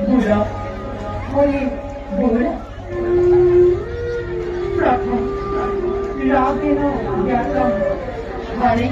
বুঢ়া হৈ বুঢ়া প্ৰথম ৰাগেন জ্ঞাতম হৰি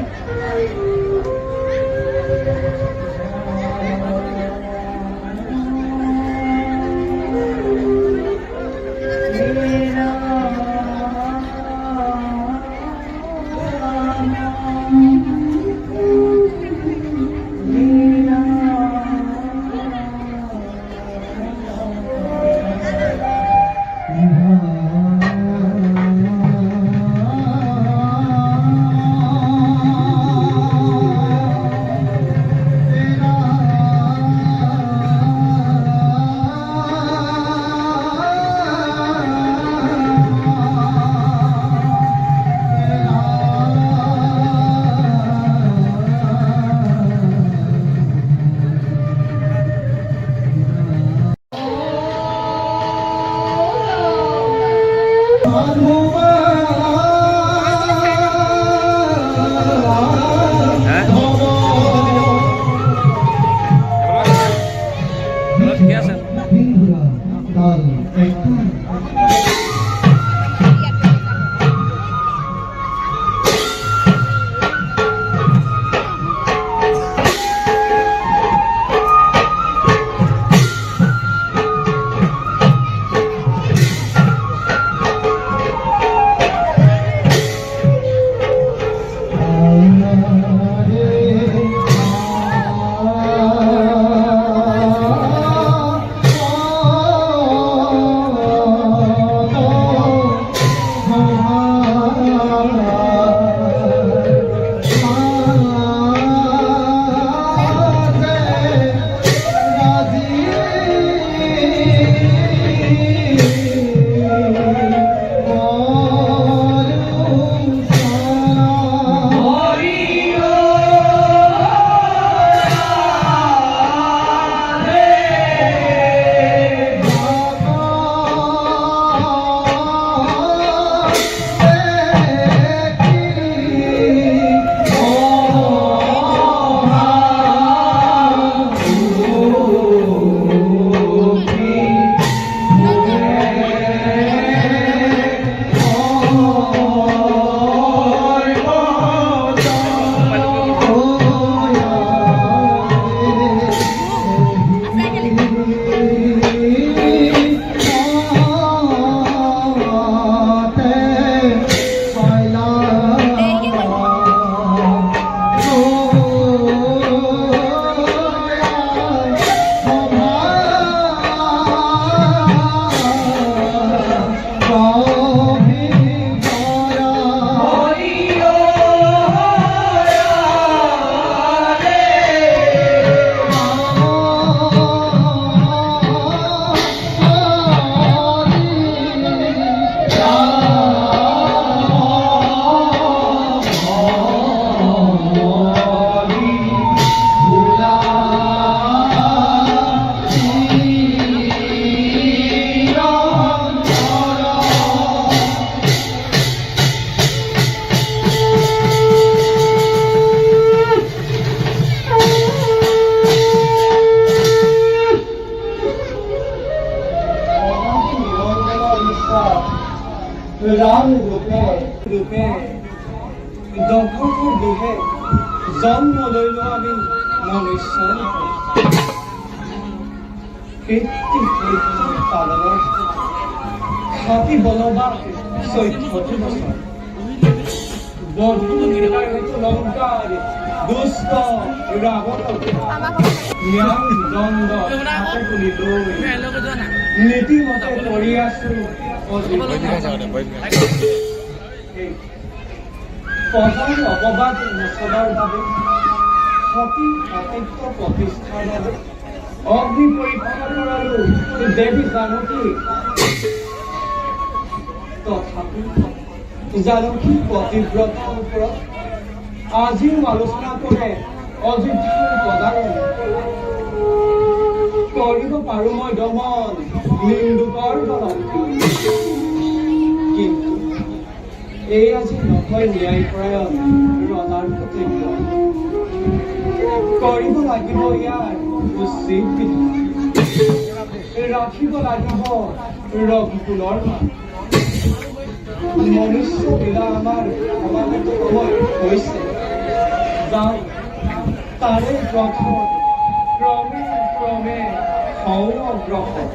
राम रूपे दशरথৰ গৃহে জন্ম লৈ লোৱা আমি মনুষ্য পালনৰ হাতী বনবাস 14টি বছৰ বন্ধু লংকাৰ দুষ্ট ৰাৱণ ন্যায় দণ্ড হাতে তুলি লৈ নীতিমতে কৰি আছো প্ৰধান অপবাদ নচলাৰ বাবে সতী আটাইতকৈ প্ৰতিষ্ঠাৰ বাবে অগ্নি পৰীক্ষা কৰালো দেৱী জানকী তথাপি জানকী পতিব্ৰতাৰ ওপৰত আজিও আলোচনা কৰে অযোধ্যাৰ পদায়ন কৰিব পাৰো মই দমন নিন্দুকৰ কলংকী কিন্তু এই আজি নহয় ন্যায়পৰায়ণ ৰজাৰ প্ৰতিজ্ঞ কৰিব লাগিব ইয়াৰ উচিত বিধান ৰাখিব লাগিব ৰঘুকুলৰ মান মনুষ্য লীলা আমাৰ সমাগত সময় হৈছে যাওঁ তাৰে প্ৰথম ক্ৰমে ক্ৰমে হওঁ অগ্ৰসৰ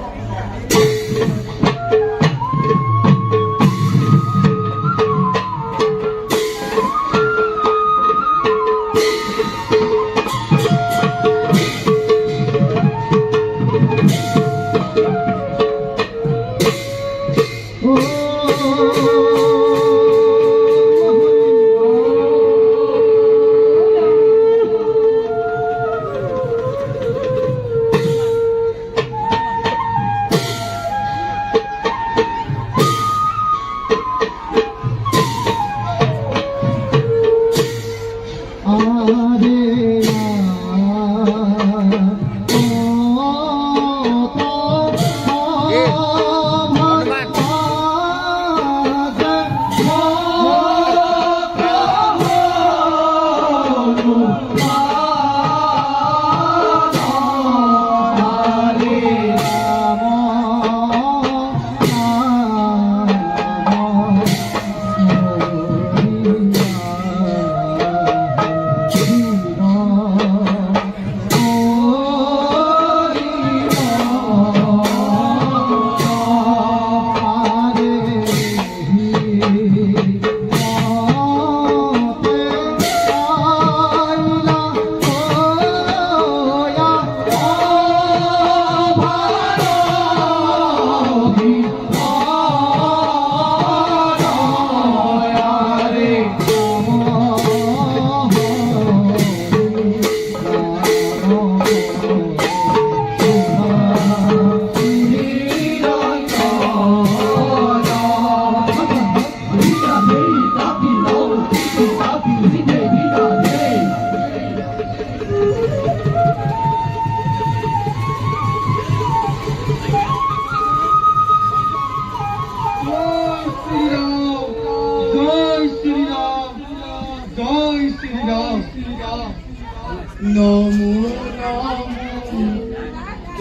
নমো নমো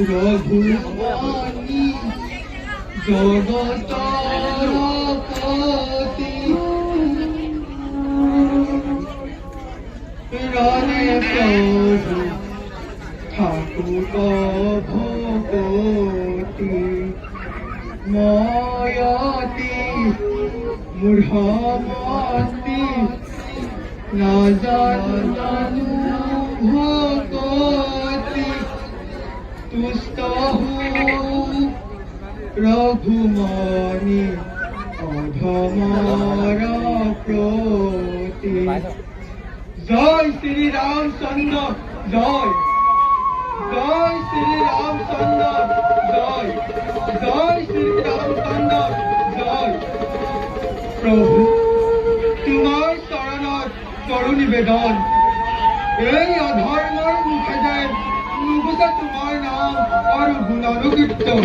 রঘুপতি জগতরপতি রণে প্রভু ঠাকুর ভগতি ময়তি মূঢ়মতি না জানু ভগতি তুষ্ট রঘুমণি অধমর প্রতি জয় শ্রী রামচন্দ্র জয় জয় শ্রী রামচন্দ্র জয় জয় শ্রী রামচন্দ্র জয় প্রভু তোমার চরণত করু নিবেদন এই অধৰ্মৰ মুখে যেন নুগুচে তোমাৰ নাম আৰু গুণানুকীৰ্তন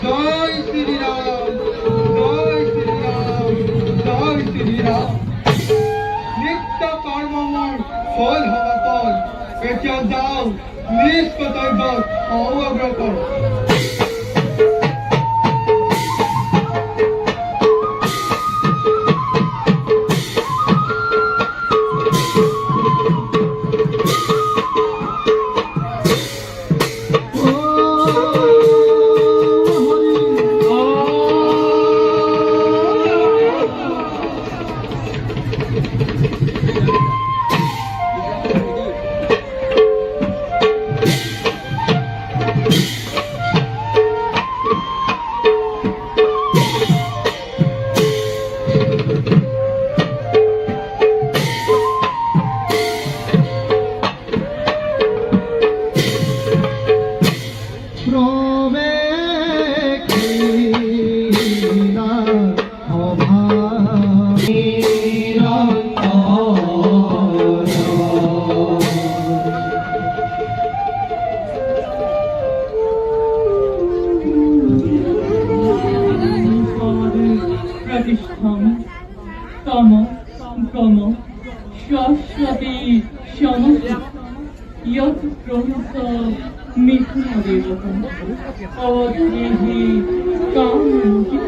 জয় শ্ৰীৰাম জয় শ্ৰীৰাম জয় শ্ৰীৰাম নিত্য কৰ্ম মোৰ ফল সমাপন এতিয়া যাওঁ নিজ কৰ্তব্যত হওঁ অগ্ৰসৰ 어디히 깜기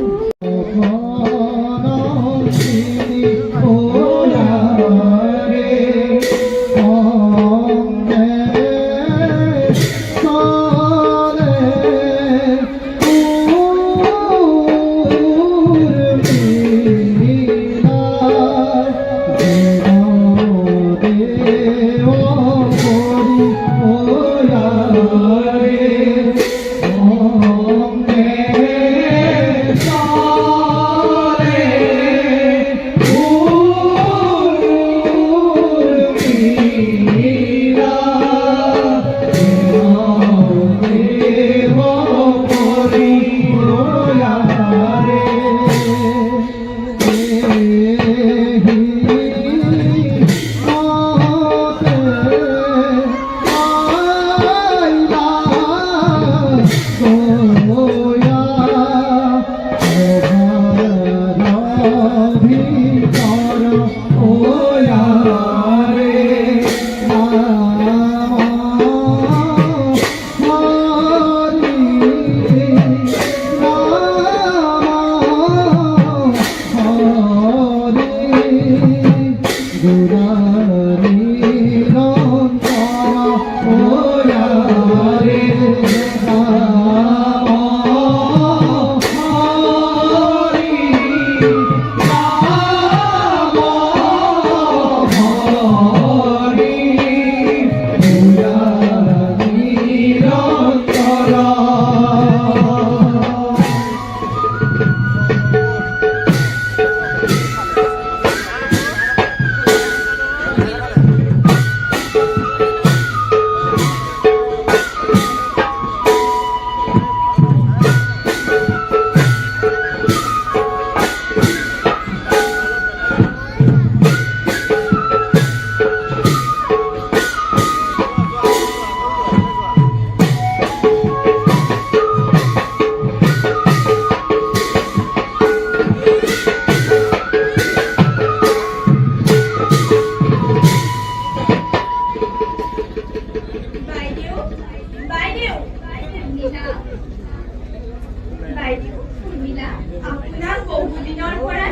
বাইদেউ শুনিলা আপোনাক বহুদিনৰ পৰা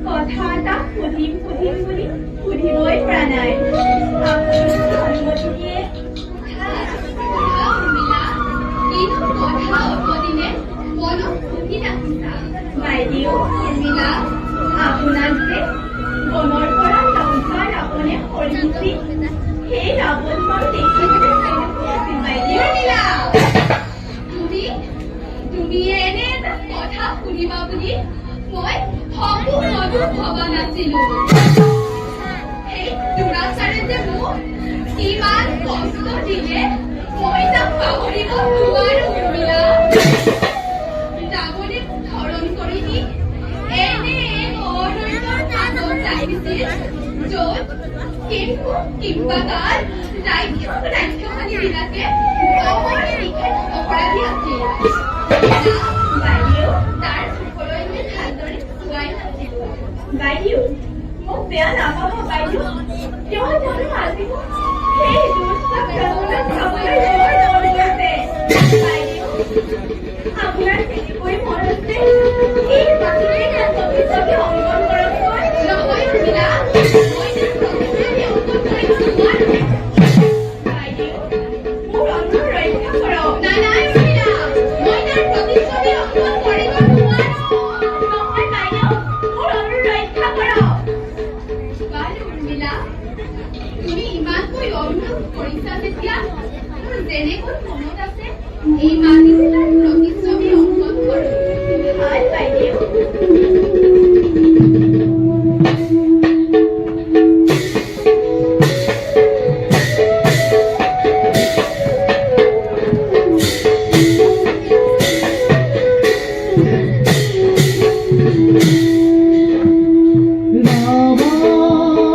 কথা এটা সুধিম বুলি সুধিবই পৰা নাই আপুনি অনুমতি দিয়ে বাইদেউ শুনিলা আপোনাক যে বনৰ পৰা লংকা ৰাৱণে হৰিণী সেই ৰাৱণ মই দেখিবলৈ আছিল বাইদেউ তুমি এনে এটা কথা শুনিবা বুলি মই সপোনতো ভবা নাছিলো সেই দুৰাচাৰে যে মোক ইমান কষ্ট দিলে মই তাক পাহৰিব নোৱাৰো উৰ্মিলা ৰাৱণে ধৰণ কৰি দি এনে অৰণ্যৰ মাজত ৰাখিছিল য'ত কিম্বাকাল ৰাক্ষসনী বিলাকে অপৰাধী আছিল বাইদেউ তাৰ সকলোৱে ভালদৰে চোৱাই নাছিলো বাইদেউ মোক বেয়া নাপাব বাইদেউ তেওঁ জানো আজি সেই দুষ্ট ৰাৱণক চাবলৈ বৰ মন গৈছে বাইদেউ আপোনাৰ কেনেকৈ মন আছে এই মাটিতে তাৰ ভৱিষ্যতে অংকন কৰকগৈ নহয় উৰ্মিলা মই তাৰ প্ৰতিচ্ছবি অংকন কৰিব নোৱাৰো বাইদেউ মোৰ অনুৰোধ ৰক্ষা কৰক নাই উৰ্মিলা মই তাৰ প্ৰতিচ্ছবি অংকন কৰিব নোৱাৰো নহয় বাইদেউ মোৰ অনুৰোধ ৰক্ষা কৰক বাৰু উৰ্মিলা তুমি ইমানকৈ অনুৰোধ কৰিছা যেতিয়া মোৰ যেনেকৈ মনত আছে এই মাটিতে তাৰ প্ৰতিচ্ছবি অংকন কৰোঁ ভাল বাইদেউ ৰাবণ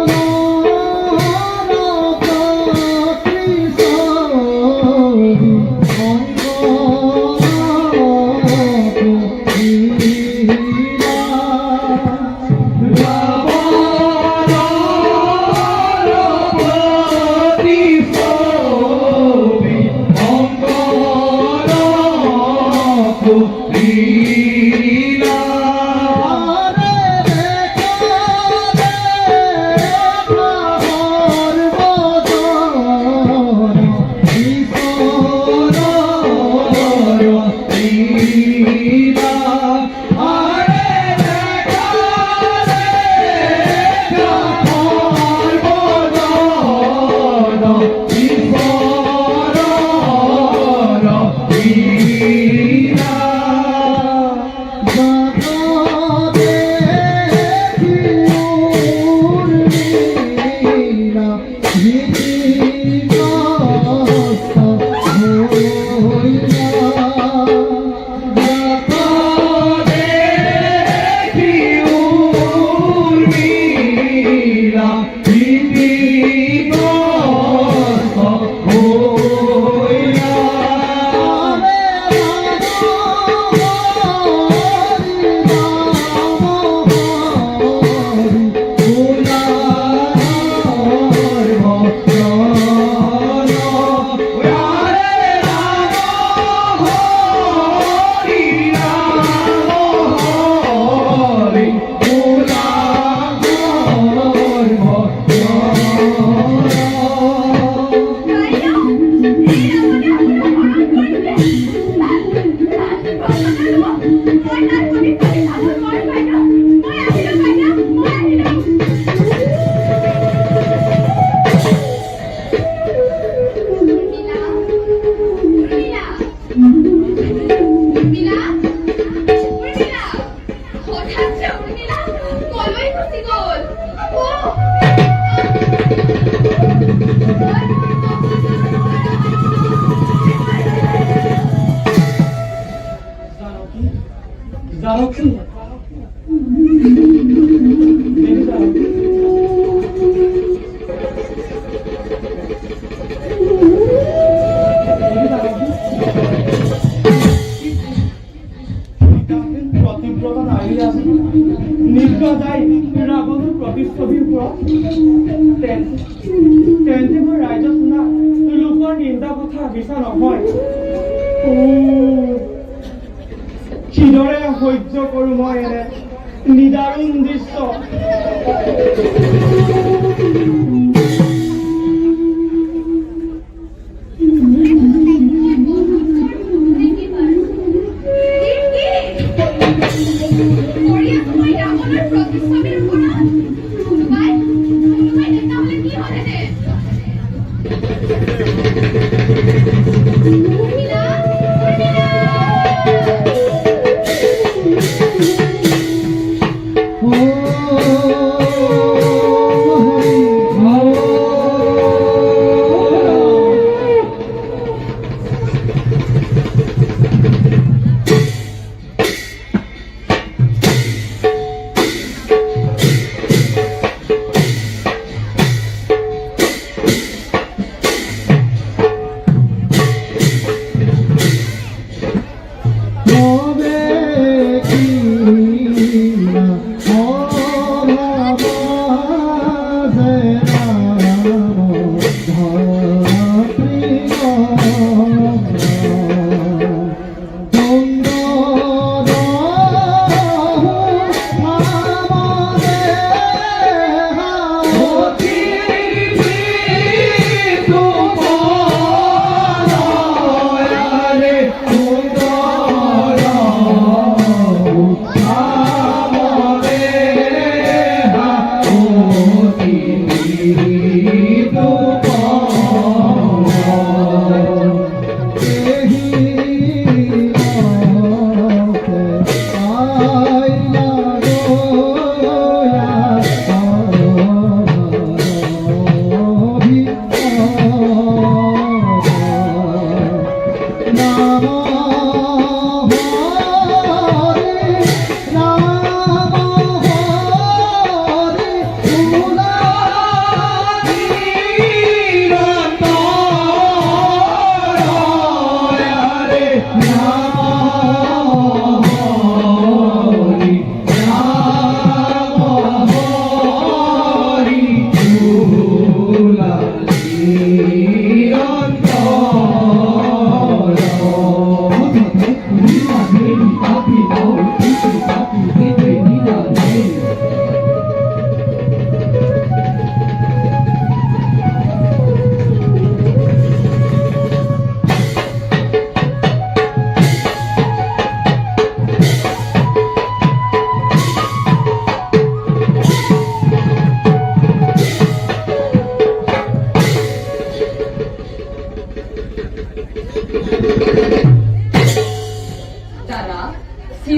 জানকী প্ৰতিব্ৰতা নাৰী আছে নিৰ্দয় ৰাৱণৰ প্ৰতিচ্ছবিৰ ওপৰত তেন্তে মই ৰাইজক শুনা লোকৰ নিন্দা কথা মিছা নহয় কিদৰে সহ্য কৰোঁ মই এনে নিদাৰুণ দৃশ্য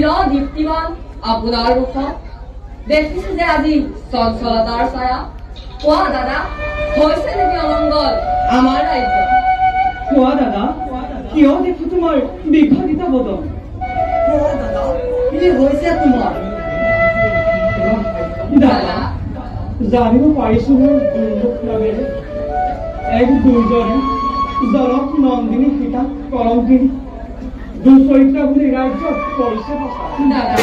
চিৰ দীপ্তিমান আপোনাৰ মুখত দেখিছো যে আজি চঞ্চলতাৰ ছায়া। কোৱা দাদা, হৈছে নেকি অমংগল আমাৰ ৰাজ্য? কোৱা দাদা, কিয় দেখো তোমাৰ বিঘটিত বদন? কোৱা দাদা, কি হৈছে তোমাৰ? দাদা, জানিব পাৰিছো মোৰ দুৰ্মুখ নামেৰে এক দুৰ্জনে জনক নন্দিনী সীতা কলংকিনী দুচৰিত্ৰ বুলি ৰাজ্যত কৰিছে প্ৰচাৰ। দাদা,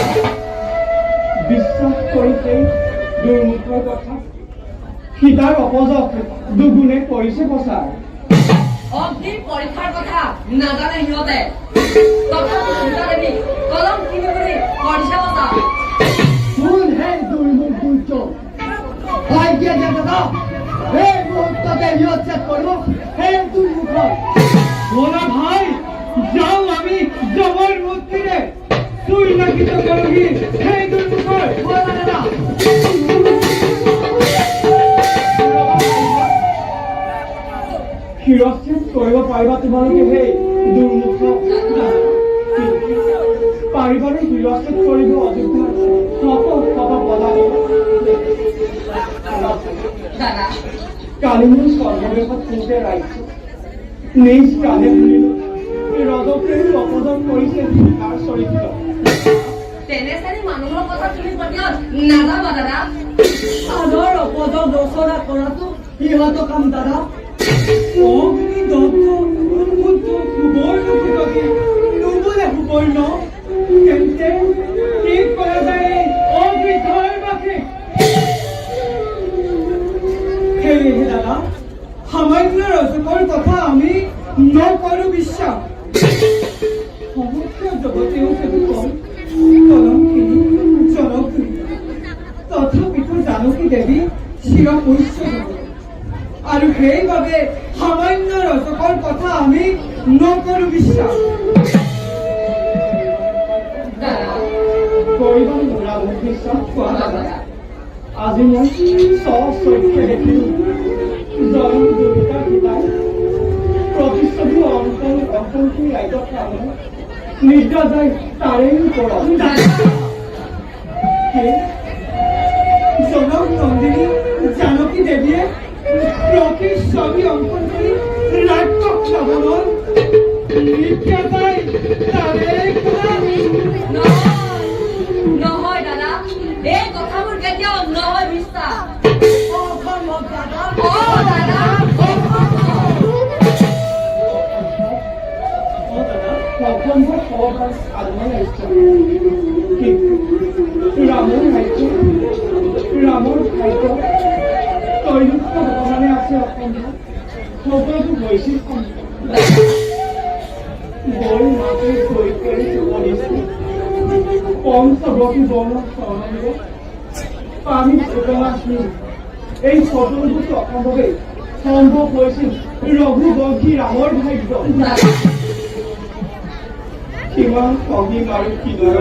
বিশ্বাস কৰি সেই দুৰ্মুখৰ কথা সীতাৰ অপযশ দুগুণে কৰিছে প্ৰচাৰ। অগ্নিৰ পৰীক্ষাৰ কথা নাজানে সিহঁতে, তথাপি সীতা দেৱী কলম কিনি বুলি কৰিছে কথা। কোন হে দুৰ্মুখ দুৰ্যোগ? ভয় দিয়া দিয়া দাদা, এই মুহূৰ্ততে নিয়চ্ছেদ কৰিব সেই দুৰ্মুখৰ। বলা ভাই, যাও আমি জবৰ মূৰ্তিৰে চুই নাকিত কৰোহি সেই দুৰ্মুখৰ। বলা দাদা, শিৰচ্ছেদ কৰিব পাৰিবা তোমালোকে সেই দুৰ্মুখক? পাৰিবানে শিৰচ্ছেদ কৰিব অযোধ্যাৰ শত শত পদাৰ্থ? দাদা, কালি মোৰ স্বৰ্গদেশত পূৰ্বে ৰাজ্য নিজ কাণে শুনিলো ৰজকেই অপজন কৰিছে তাৰ চৰিত্ৰ। তেনে শ্ৰেণী মানুহৰ কথা তুমি পতিয়ত নাযাবা দাদা। আদৰ অপদৰ ৰচনা কৰাটো সিহঁতৰ কাম দাদা। অগ্নি দগ্ধ উন্মুক্ত সুবৰ্ণ সুগতি নুবুলে সুবৰ্ণ, তেন্তে কি কৰা যায় এই অবৃদ্ধৰ বাসী? সেয়েহে দাদা, সামান্য ৰজকৰ কথা আমি নকৰো বিশ্বাস। সমগ্ৰ জগতেও যদি কয় কলংকিনী জনপ্ৰিয়, তথাপিতো জানকী দেৱী চিৰপূজ্য হ'ব। আৰু সেইবাবে সামান্য ৰজকৰ কথা আমি নকৰো বিশ্বাস। দাদা, কৰিবা নোৰা মোক বিশ্বাস? কোৱা দাদা, দাদা, আজি মই স্বচক্ষে দেখিলো জনম দুৰ্গা পিতাই প্ৰতিচ্ছবি অংকন অংকনটি ৰাজ্যত কাৰণে নিদ্ৰা যায় তাৰেই ওপৰত। জনক নন্দিনী জানকী দেৱীয়ে প্ৰতিচ্ছবি অংকন কৰি ৰাক্ষস ৰাৱণৰ নিদ্ৰা যায় তাৰেই ওপৰত। নহয় দাদা, এই কথাবোৰ কেতিয়াও নহয় বিশ্বাস। অসম্ভৱ দাদা। অ দাদা, অসম্ভৱ সহকাৰ সাধনা ৰাজ্য, কিন্তু ৰামৰ ৰাজ্য ৰামৰ ভাগ্য তৈলুক্ত ভগৱানে আছে অসম্ভৱ সকলো হৈছিল সম্ভৱ। বল মাকে গৈ কৰি চলিছে পঞ্চবতী বৰ্ণ স্বৰ্ণৰে পানী চেতনাহীন এই সকলোবোৰ অসম্ভৱেই সম্ভৱ হৈছিল ৰঘুবংশী ৰামৰ ভাগ্য। কিমান কবি আৰু কিদৰ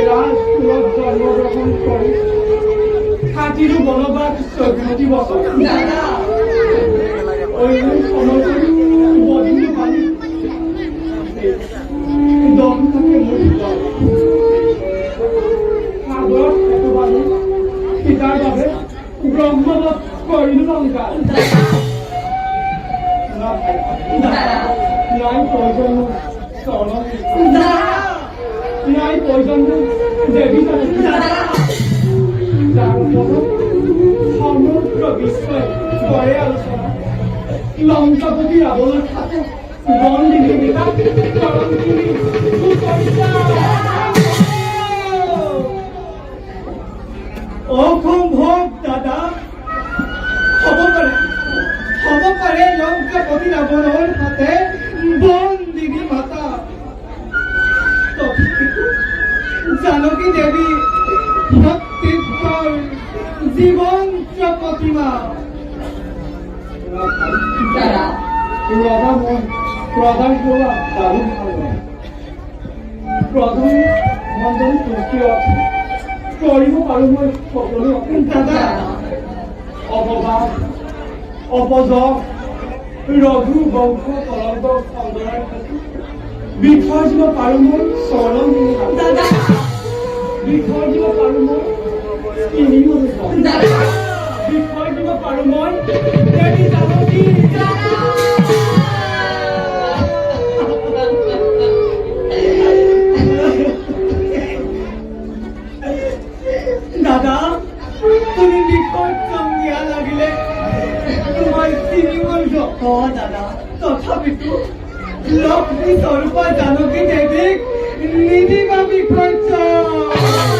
ৰাজকুলত জন্মগ্ৰহণ কৰি খাতিৰো বনবাস 14 বছৰ অন্য সময়ত বদলি পানী দম থাকে মোৰ সাগৰত একবাৰে সীতাৰ বাবে ব্ৰহ্মবত কৰিলো লংকা। নাই প্ৰয়োজন স্বৰ্ণ, নাই প্ৰয়োজন দেৱী যাৰ ওপৰত সমগ্ৰ বিশ্বই কৰে আলোচনা। লংকাপতি ৰাৱণৰ হাতে বন্দিনী গীতা কলংকিনী সুচৰিতা। অসম্ভৱ দাদা, হ'ব পাৰে লংকাপতি ৰাৱণৰ হাতে বন্দিনী মাতা, তথাপিতো জানকী দেৱী ভক্তিত্বৰ জীৱন্ত প্ৰতিমা। দাদা, ৰজা মই প্ৰদান হোৱা দাৰুণ ভাল প্ৰধান মণ্ডল তুষ্টি অৰ্থ কৰিব পাৰো মই সকলো। দাদা, অপবাদ অপযশ ৰঘু বংশ কলংক খণ্ডনাৰ ক্ষেত্ৰত বিসৰ্জিব পাৰোঁ মই চৰণ দাদা বিসৰ্জিব পাৰোঁ মই তিনি দাদা বিসৰ্জিব পাৰোঁ মই দেৱী জানকী দাদা তুমি বিসৰ্জন দিয়া লাগিলে তোমাৰ তিনি অ দাদা তথাপিতো লক্ষ্মী স্বৰূপা জানকী দেৱীক নিদিবা বিসৰ্জন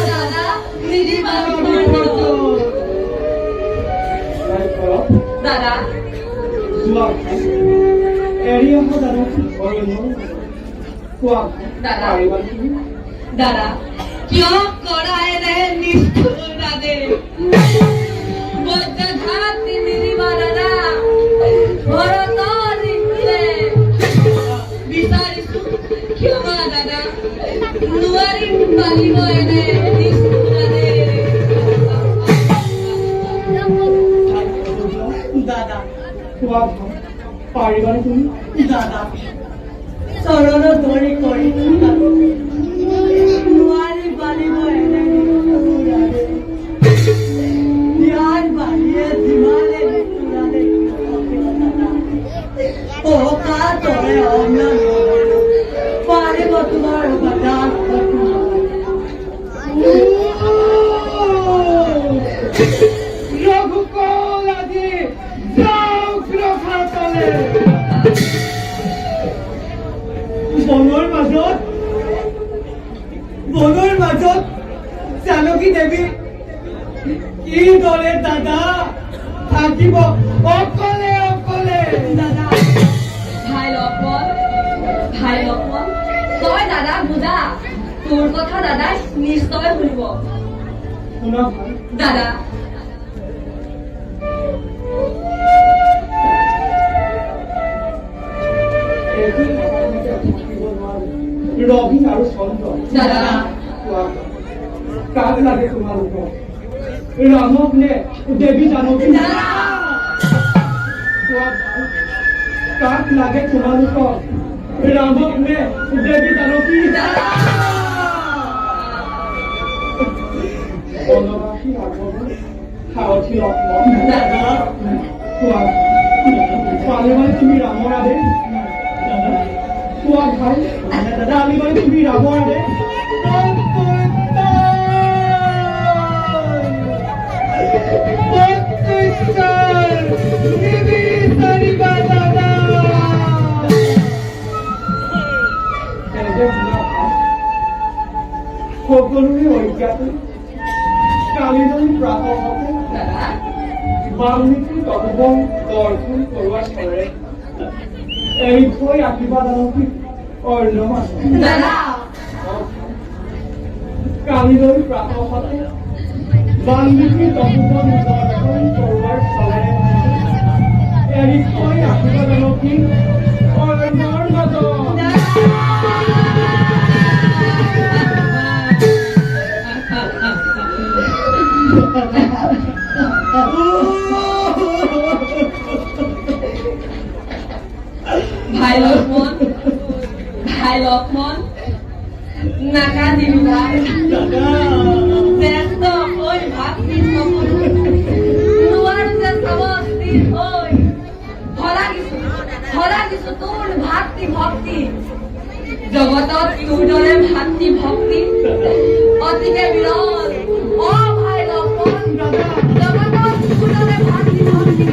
দাদা নিদিবা দাদা যোৱা এৰি অহা জানকী অৰণ্য কোৱা দাদা। পাৰিবা নেকি? দাদা কিয় কৰা এনে নিষ্ঠুৰ দাদে বজ্ৰঘাত নিদিবা দাদা ভৰতৰ ঋতুৰে বিচাৰিছো ক্ষমা দাদা নোৱাৰিম পালিব এনে নিষ্ঠুৰ দাদে দাদা কোৱা পাৰিবানে তুমি দাদা চৰণ ধৰি কৰি নোৱাৰি পালিব এনে ইয়াৰ বাহিৰে যিমানে নিতুৰালে কা তৰে অন্য পাৰিব তোমাৰ বাদান ৰঘুকুল আজি যাওক ৰখাতলে বনৰ মাজত জানকী দেৱী কিদৰে দাদা থাকিব অকলে অকলে দাদা ভাই লক্ষ্মণ তই দাদা বুজা তোৰ কথা দাদাই নিশ্চয় শুনিব শুনা ভাল দাদা ৰবি আৰু চন্দ্ৰ দাদা কাক লাগে তোমালোকক ৰামক নে দেৱী জানকী দাদা কাক লাগে তোমালোকক ৰামক নে দেৱী জানকী বনবাসী ৰাঘৱ সাৰথী লক্ষ্মণ দাদা কোৱা পালিবাই তুমি ৰামৰ আদেশ কোৱা ভাই পালিবাই তুমি ৰামৰ আদেশ সকলোৰে অজ্ঞাত কালিলৈ প্ৰাতঃতে দাদা বাল্মীকি তপোবন দৰ্শন কৰোৱাৰ ফলৰে এৰি থৈ আশীৰ্বাদ জানকী অন্য মানুহ দাদা কালিলৈ প্ৰাতঃতে বাল্মীকি তপোবন দৰ্শন কৰোৱাৰ ফলৰে এৰি থৈ আশীৰ্বাদ জানকী অৰণ্যৰ মাজত ভাই লক্ষ্মণ নাকান্দিবি ভাই ব্যস্ত হৈ ভাবি নোৱাৰো যে সমষ্টিৰ হৈ ভৰাগিছো তোৰ ভাতৃ ভক্তি জগতত তোৰ দৰে ভাতৃ ভক্তি অতিকে বিৰল অ ভাই লক্ষ্মণ জগতত তোৰ দৰে ভাতৃ ভক্তি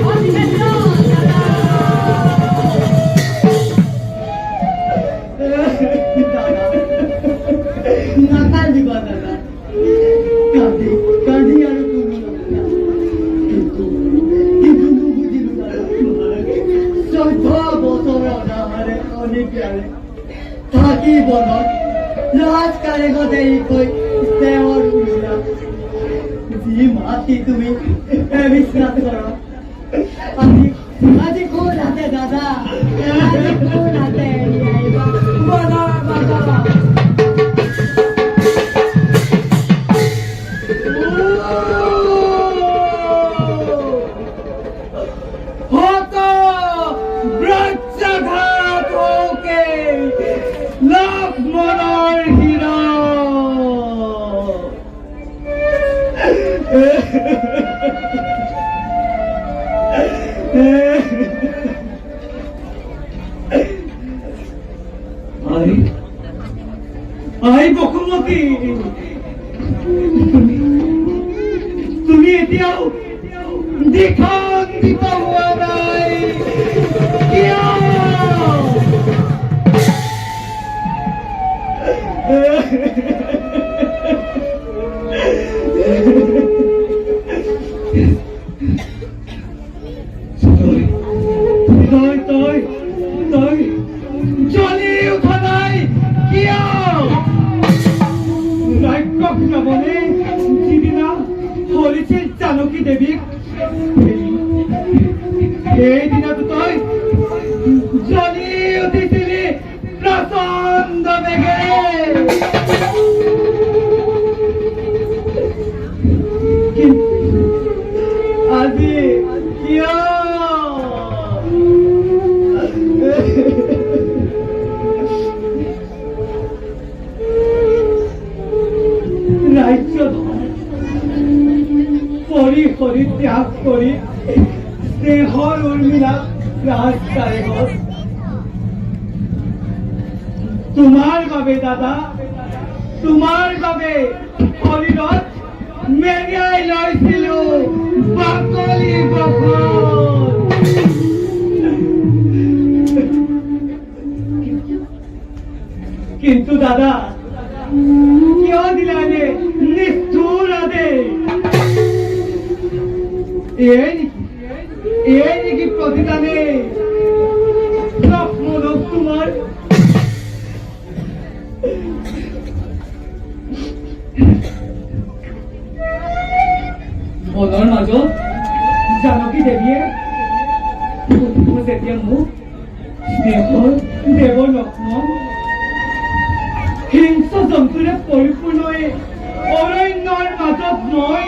অতিকে বিৰল দাদা নাকান্দিবা দাদা কান্দি আৰু কোনো কিন্তু নুবুজিলো দাদা 14 বছৰ অনাহাৰে অনিপিয়াৰে থাকি বনত ৰাজ কাৰেগত এৰি থৈ তেওঁৰ উৰিলা যি মাতি তুমি বিশ্বাস কৰা আজি কোন আছে দাদা আজি কোন আছে এৰি আহিবা বনৰ মনৰ হীৰা আই বসুমতী তুমি এতিয়াও দ্বিখণ্ডিত হোৱা নাই কিয় তই জ্বলি উঠা নাই কিয় ৰাক্ষস ৰাৱণে যিদিনা ধৰিছিল জানকী দেৱীক সেইদিনাতো তই জ্বলি উঠিছিলি প্ৰচণ্ড বেগেৰে আজি কিয় ৰাজ্য পৰিত্যাগ কৰি দেহৰ উৰ্মিলা ৰাজকাৰেগত তোমাৰ বাবে দাদা তোমাৰ বাবে শৰীৰত মেৰিয়াই লৈছিলো বাকলি বখল কিন্তু দাদা কিয় দিলানে নিষ্ঠুৰ আদেশ এই নেকি প্ৰতিদানে মনক তোমাৰ মনৰ মাজত জানকী দেৱীয়ে যেতিয়া মোক স্নেহৰ দেৱৰ লক্ষ্মণ হিংস্ৰ জন্তুৰে পৰিপূৰ্ণ অৰণ্যৰ মাজত মই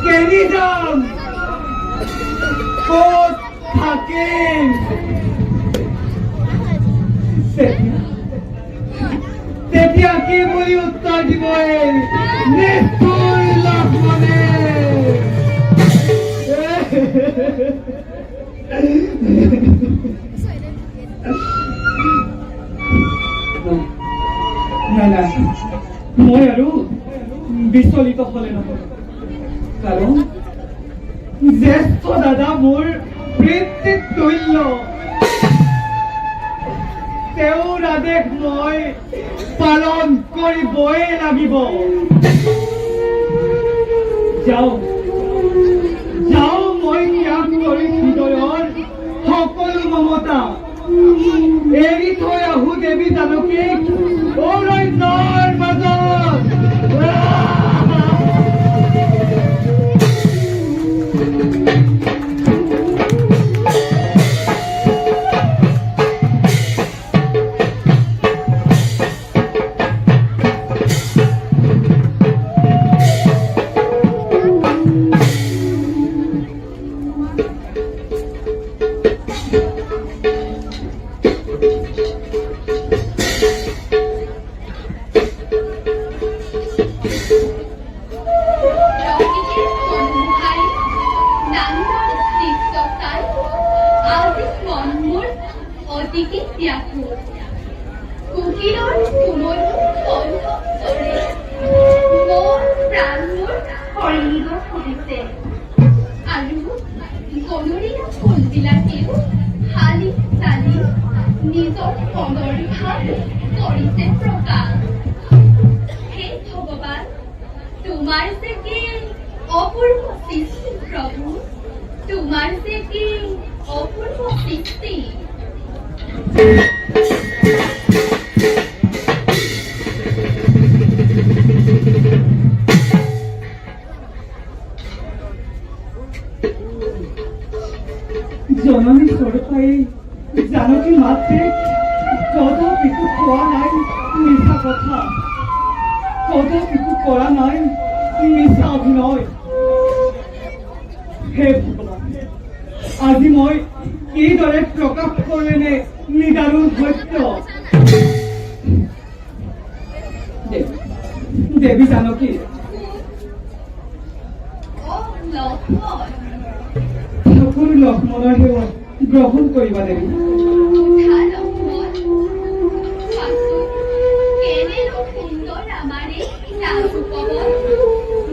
কেনি যাম ক'ত থাকিম তেতিয়া কি বুলি উত্তৰ দিব নিষ্ঠুৰ লক্ষ্মণে নাই মই আৰু বিচলিত হলে নহয় কাৰণ জ্যেষ্ঠ দাদা মোৰ পিতৃ তুল্য তেওঁৰ আদেশ মই পালন কৰিবই লাগিব যাওঁ মই ত্যাগ কৰি হৃদয়ৰ সকলো মমতা এৰি থৈ আহো দেৱী জানকীক অৰণ্যৰ মাজত তোমাৰ যে কি অপূৰ্ব সৃষ্টি জননী স্বৰূপাই জানকী মাতৃ কদাপিতো কোৱা নাই মিছা কথা কদাপিতো কৰা নাই মিছা অভিনয় হে ভগৱান আজি মই কিদৰে প্ৰকাশ কৰিলে নিদাৰুণ সত্য দেৱী জানকী অ' লক্ষ্মণ, ঠাকুৰ লক্ষ্মণৰ সেৱা গ্ৰহণ কৰিবা দেৱী। উঠা লক্ষ্মণ। চোৱাচোন, কেনেনো সুন্দৰ আমাৰ এই ৰাজউপবন।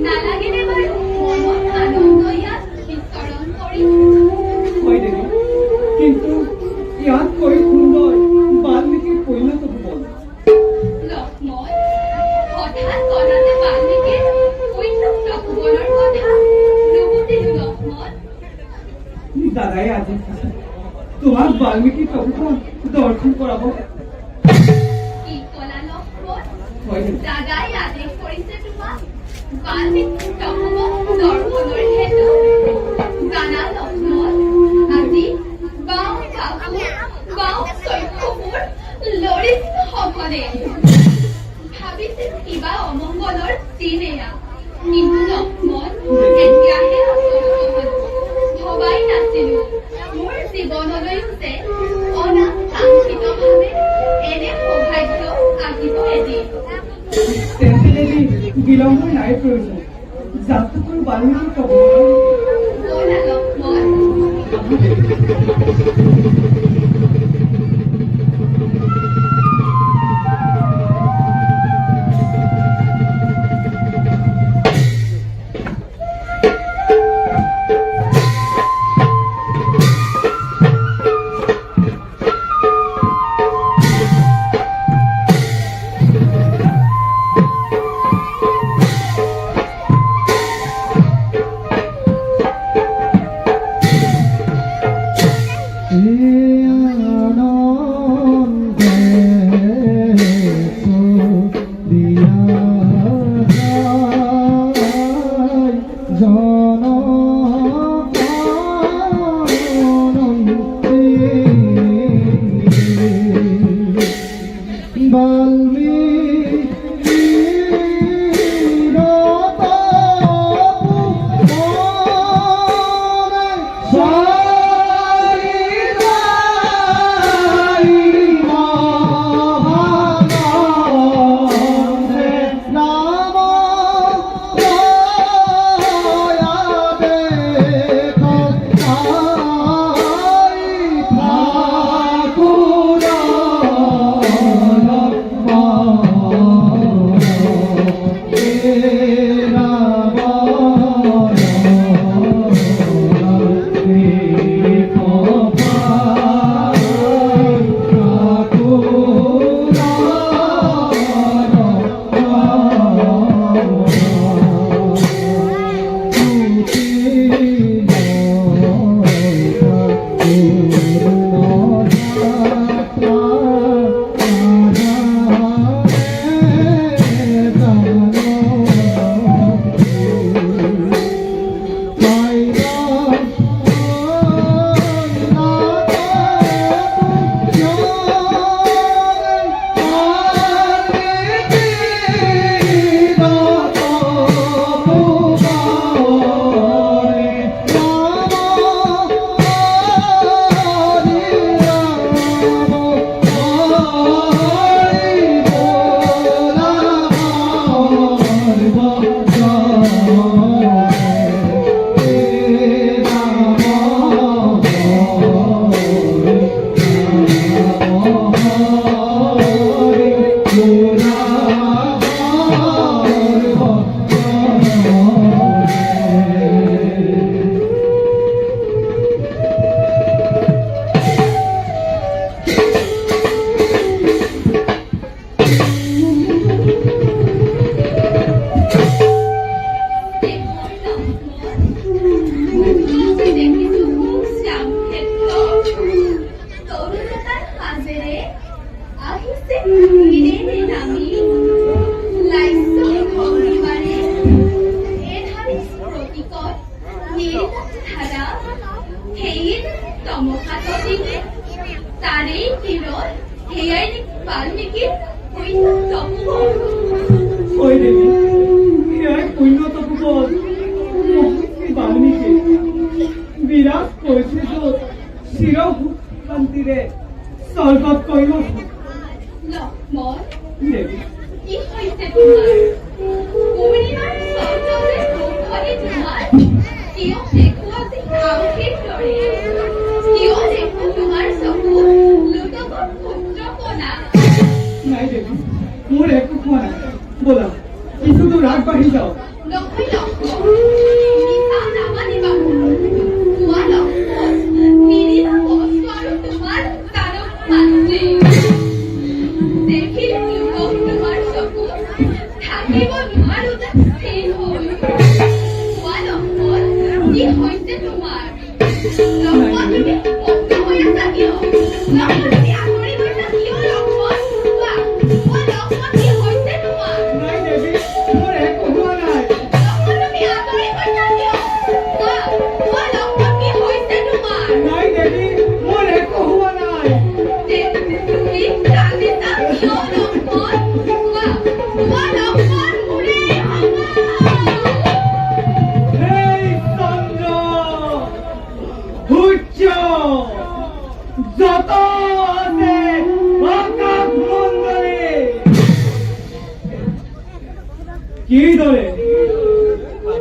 নালাগেনে বাৰু মনত আনন্দ ইয়াত বিচৰণ কৰি? হয় দেৱী, কিন্তু ইয়াতকৈ সুন্দৰ বাল্মীকিৰ পৰিণত ভৱন। লক্ষ্মণ, হঠাৎ কথাতে বাল্মীকিৰ কৈলাস তপোবনৰ কথা নুবুজিলো লক্ষ্মণ। দাদাই আজি তোমাক বাল্মীকিৰ তপোবন দৰ্শন কৰাব। কি ক'লা লক্ষ্মণ? হয় দেৱী, দাদাই আদেশ কৰিছে তোমাক বাল্মীকিৰ তপোবন দৰ্শনৰ হেতু? জানা লক্ষ্মণ, আজি বাওঁ চক্ষুবোৰ লৰিছিল সঘনে। ভাবিছিলো কিবা অমংগলৰ চিন এয়া, কিন্তু লক্ষ্মণ এতিয়াহে আচৰিত হলো। ভবাই নাছিলো মোৰ জীৱনলৈও যে অনাকাংক্ষিতভাৱে এনে সৌভাগ্য আহিব এদিন। তেন্তে দেৱী বিলম্বৰ নাই প্ৰয়োজন, যাত্ৰা কৰো বাল্মীকিৰ তপোবন। ব'লা Lakshman. Oi, Devi. Ai, puno topobon. Mohit Balmiki. Virat koise jo Shiro Mantire Sargat koilo. Lord, Devi, কি হৈছে তোমাৰ পূৰ্ণিমাৰ চন্দ্ৰৰে মুখনি তোমাৰ কিয় দেখো আজি আউসীৰ দৰে কিয় দেখো তোমাৰ চকু লোটকৰ পুত্ৰকণা নাই দেবী মোৰ একো খোৱা নাই ব'লা কিছু দূৰ আগবাঢ়ি যাওঁ নহয় মিছা নামানিবা তোমাৰ লক্ষ্মণ তিনিটা বস্তু আৰু তোমাৰ দানৱ মাতৃ দেখিলে লোকক তোমাৰ চকু থাকিব নোৱাৰো যে স্থিৰ হ'ল তোমাৰ লক্ষ্মণ কি হৈছে তোমাৰ লক্ষ্মণ তুমি মগ্ন হৈ আছা কিয় লক্ষ্মণ তুমি আঁতৰি গৈছা কিয় লক্ষ্মণ কোৱা লক্ষ্মণ কি হৈছে তোমাৰ নাই দেবী মোৰ একো হোৱা নাই লক্ষ্মণ তুমি আঁতৰি গৈছা কিয় কোৱা লক্ষ্মণ কি হৈছে তোমাৰ নাই দেবী মোৰ একো হোৱা নাই তুমি কান্দিছা কিয় লক্ষ্মণ কোৱা লক্ষ্মণ মোৰে এই চন্দ্ৰ সূৰ্য যত আছে আকাশ মণ্ডলী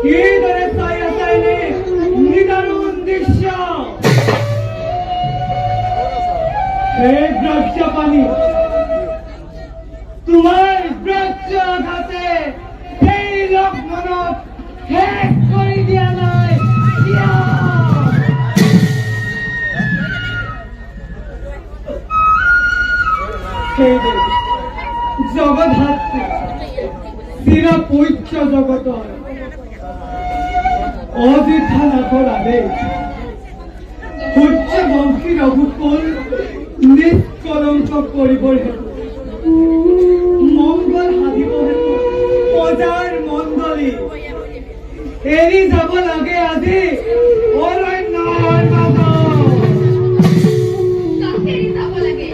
কিদৰে চাই আছে এনে নিদাৰুণ দৃশ্য হে ব্ৰজপাণি তোমাৰ ব্ৰজঘাতে সেই লক্ষ্মণক শেষ কৰি দিয়া নাই কিয়? সেই দেৱী জগধাত্ৰী চিৰপূজ্য জগতৰ অযথা নাথৰ আদেশ সূৰ্যবংশী ৰঘুকুল নিষ্কলংক কৰিবৰ হেতু মংগল সাধিব হেতু প্ৰজাৰ মণ্ডলী এৰি যাব লাগে আজি অৰণ্যৰ মাজত কাকেৰি যাব লাগে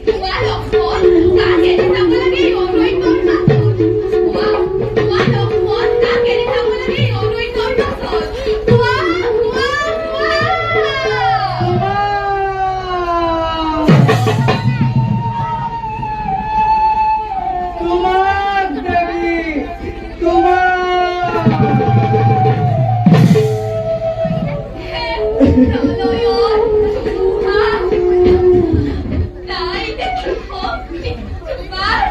কোৱা লক্ষ্মণ কাকেৰি যাব লাগে অৰণ্যৰ মাজত কোৱা লক্ষ্মণ কাকেৰি যাব লাগে অৰণ্যৰ মাজত কোৱা তোমাক দেৱী তোমাক নয়ন সুহা নাই দেখি ভক্তি তোমাৰ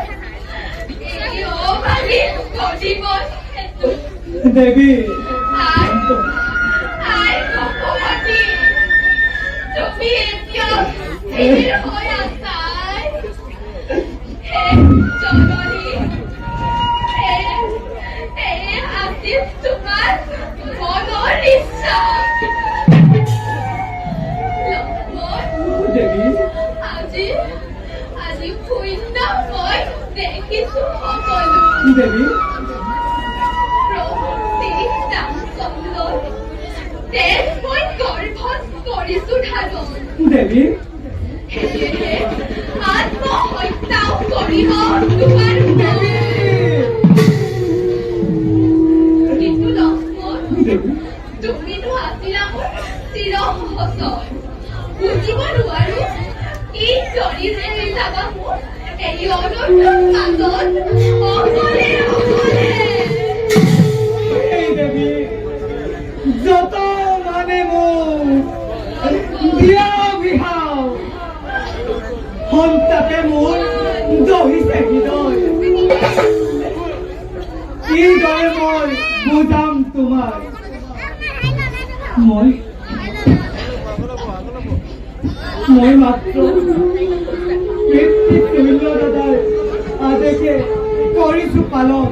এই অভাগী গতিবন হেতু দেৱী আই ভগৱতী তুমি এতিয়া স্থিৰ হৈ আছাই হে জননী এই আছিল তোমাৰ মনৰ ইচ্ছা লক্ষ্মণ দেৱী আজি শূন্য মই দেখিছো সকলো দেৱী প্ৰভু শ্ৰীৰামচন্দ্ৰ তেজ মই গৰ্ভত কৰিছো ধাৰণ দেৱী সেয়েহে আত্মহত্যাও কৰিব নোৱাৰো কিন্তু লক্ষ্মণ দেৱী তুমিতো আছিলা মোৰ চিৰসহচৰ বুজিব নোৱাৰো কি চৰিৰে এৰি যাবা মোৰ এই অনন্যৰ মাজত অকলে এই দেৱী যত মানে মোক দিয়া বিহাও সন্তাপে মোৰ দহিছে হৃদয় কিদৰে মই বুজাম তোমাক মই মাত্ৰ পিতৃতুল্য দাদাৰ আদেশে কৰিছো পালন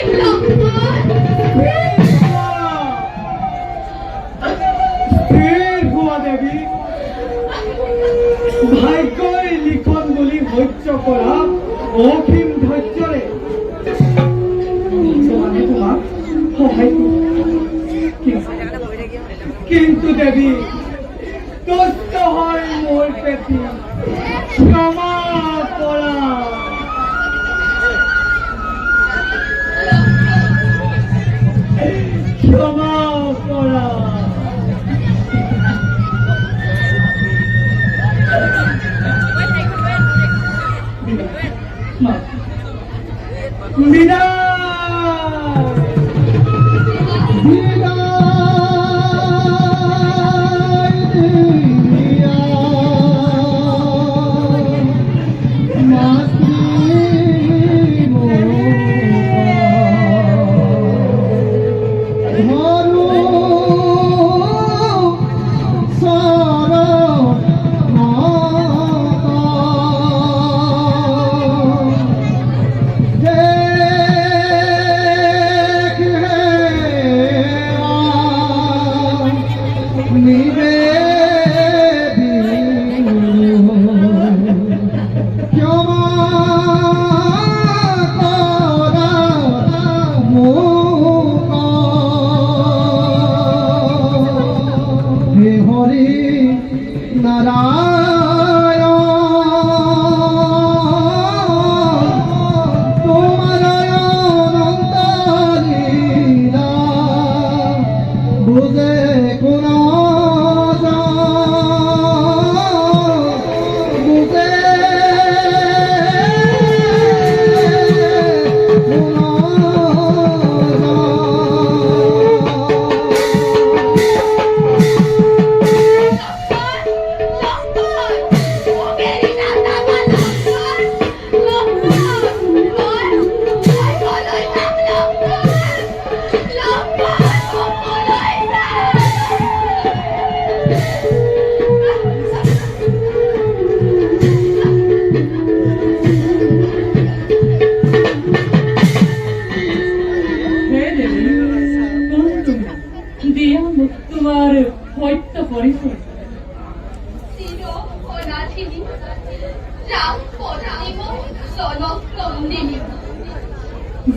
Look! কৰা অসীম ধৈৰ্যৰে ভগৱানে তোমাক সহায় কিন্তু দেৱী তুষ্ট হয় মোৰ পেটী ক্ষমা কৰা ক্ষমা কৰা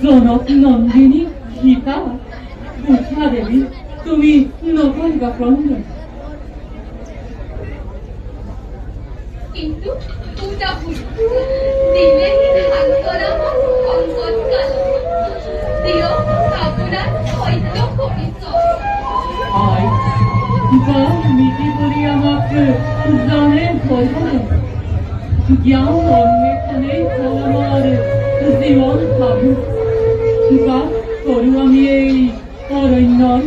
জনক নন্দিনী গীতা বুঝা দেবী তুমি নকরিবা ক্রন্দন কিন্তু পূজা ভুল দিলে ধান করা সংকট কাল দিও আপনার সৈন্য পরিচয় আই যা মিটি বলি আমাকে জানে ভজন জ্ঞান অন্বেষণে আমার জীবন ভাবু বা করু আমি এই অরণ্যর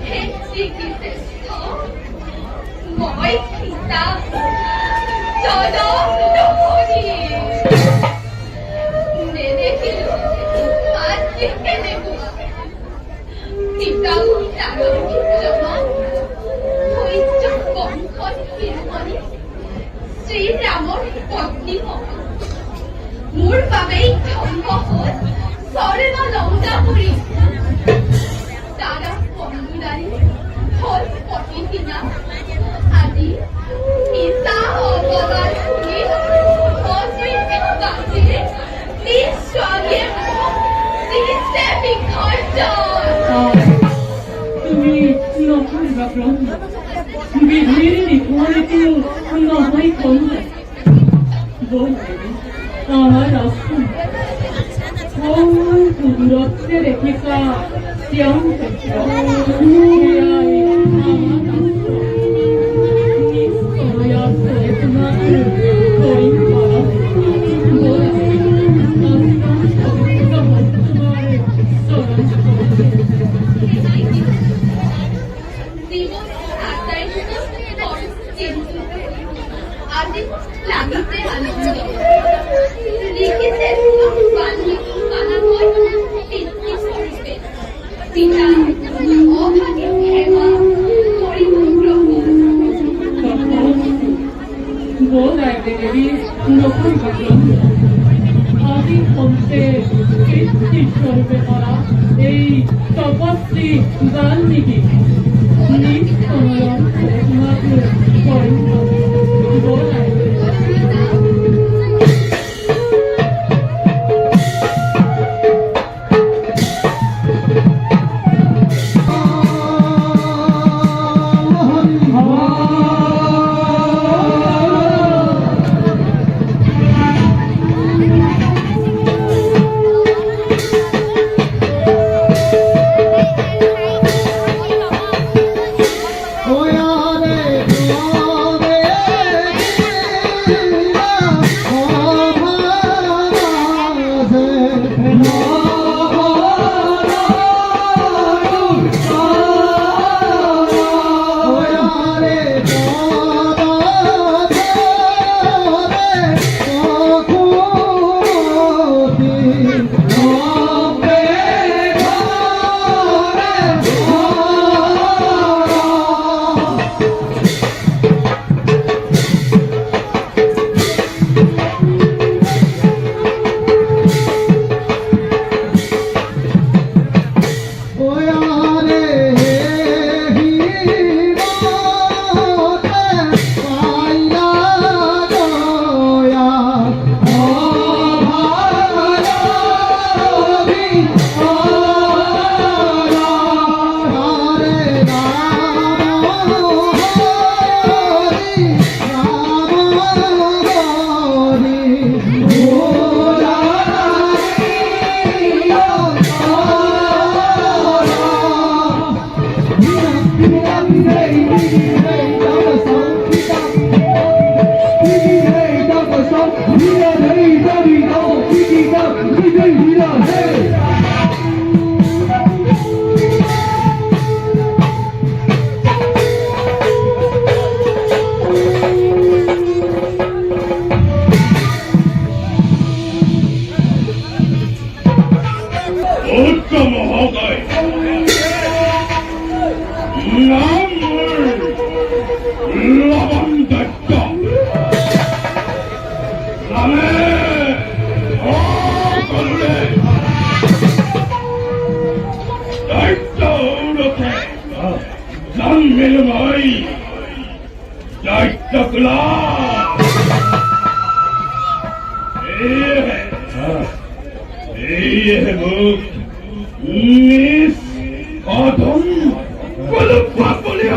হে শ্রীকৃষ্ণ মই সীতা জনমনি নেদেখিলো আজি কেনেকু সীতা উত্তারণ বিদ্যমান হৈয বংশত শিৰোমণি শ্ৰীৰামৰ পত্নী হ'ব মোৰ বাবেই ধ্বংস হ'ল স্বৰ্ণ লংকাপুৰী তাৰা বন্ধুদাৰী হ'ল পতিসীনা আজি মিছা অপবাদ শুনি অস্বীকাৰ বাচিৰে নিজ স্বামীয়ে মোক দিছে বিসৰ্জন তুমি নকৰিবা ক্ৰন্দন বিধিৰ নিৰ্ধাৰিত নহয় ক্ৰন্দন বল আমাৰ ৰাষ্ট্ৰ দূৰত্বে ৰেখিকা শ্যাম আজি লাগিছে আনন্দ লিখিছে বাল্মীকি মালাময় পিতৃ স্বৰূপে পিতা অভাগী সেৱা কৰিব গ্ৰহণ দেবী নকৰিবা ক্ৰন্দন আদি সন্তে পিতৃ স্বৰূপে কৰা এই তপস্বী বাল্মীকি নিজ সময়ত তোমাক কৰিম উত্তম মহোদয় নাম মোৰ লৱণ দত্ত জানে সকলোৰে দত্ত ঔৰতে জন্মিল মই দত্ত কুলা এয়ে মোক নিজ অধম কলুপা বুলি